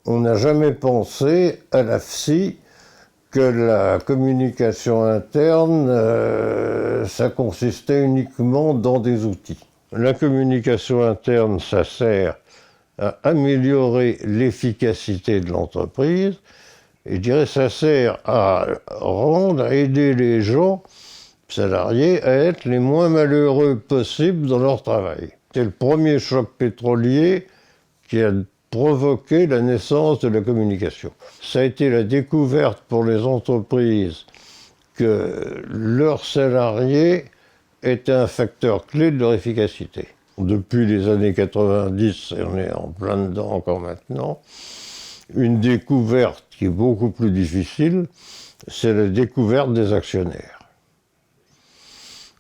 On n'a jamais pensé à l'AFSI que la communication interne, ça consistait uniquement dans des outils. La communication interne, ça sert à améliorer l'efficacité de l'entreprise, et je dirais ça sert à aider les gens, salariés, à être les moins malheureux possibles dans leur travail. C'est le premier choc pétrolier qui a provoqué la naissance de la communication. Ça a été la découverte pour les entreprises que leurs salariés étaient un facteur clé de leur efficacité. Depuis les années 90, et on est en plein dedans encore maintenant, une découverte qui est beaucoup plus difficile, c'est la découverte des actionnaires.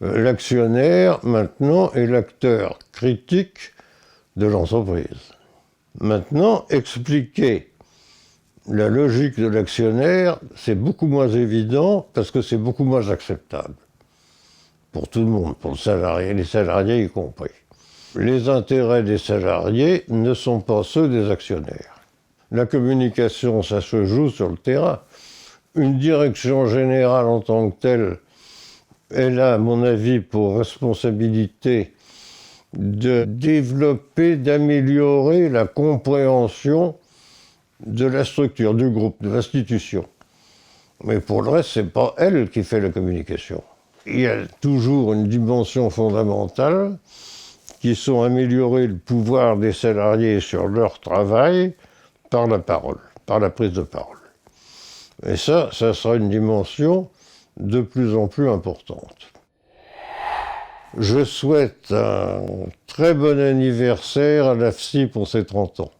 L'actionnaire, maintenant, est l'acteur critique de l'entreprise. Maintenant, expliquer la logique de l'actionnaire, c'est beaucoup moins évident parce que c'est beaucoup moins acceptable. Pour tout le monde, pour le salarié, les salariés y compris. Les intérêts des salariés ne sont pas ceux des actionnaires. La communication, ça se joue sur le terrain. Une direction générale en tant que telle, elle a, à mon avis, pour responsabilité de développer, d'améliorer la compréhension de la structure, du groupe, de l'institution. Mais pour le reste, c'est pas elle qui fait la communication. Il y a toujours une dimension fondamentale qui sont améliorer le pouvoir des salariés sur leur travail par la parole, par la prise de parole. Et ça sera une dimension de plus en plus importante. Je souhaite un très bon anniversaire à l'AFSI pour ses 30 ans.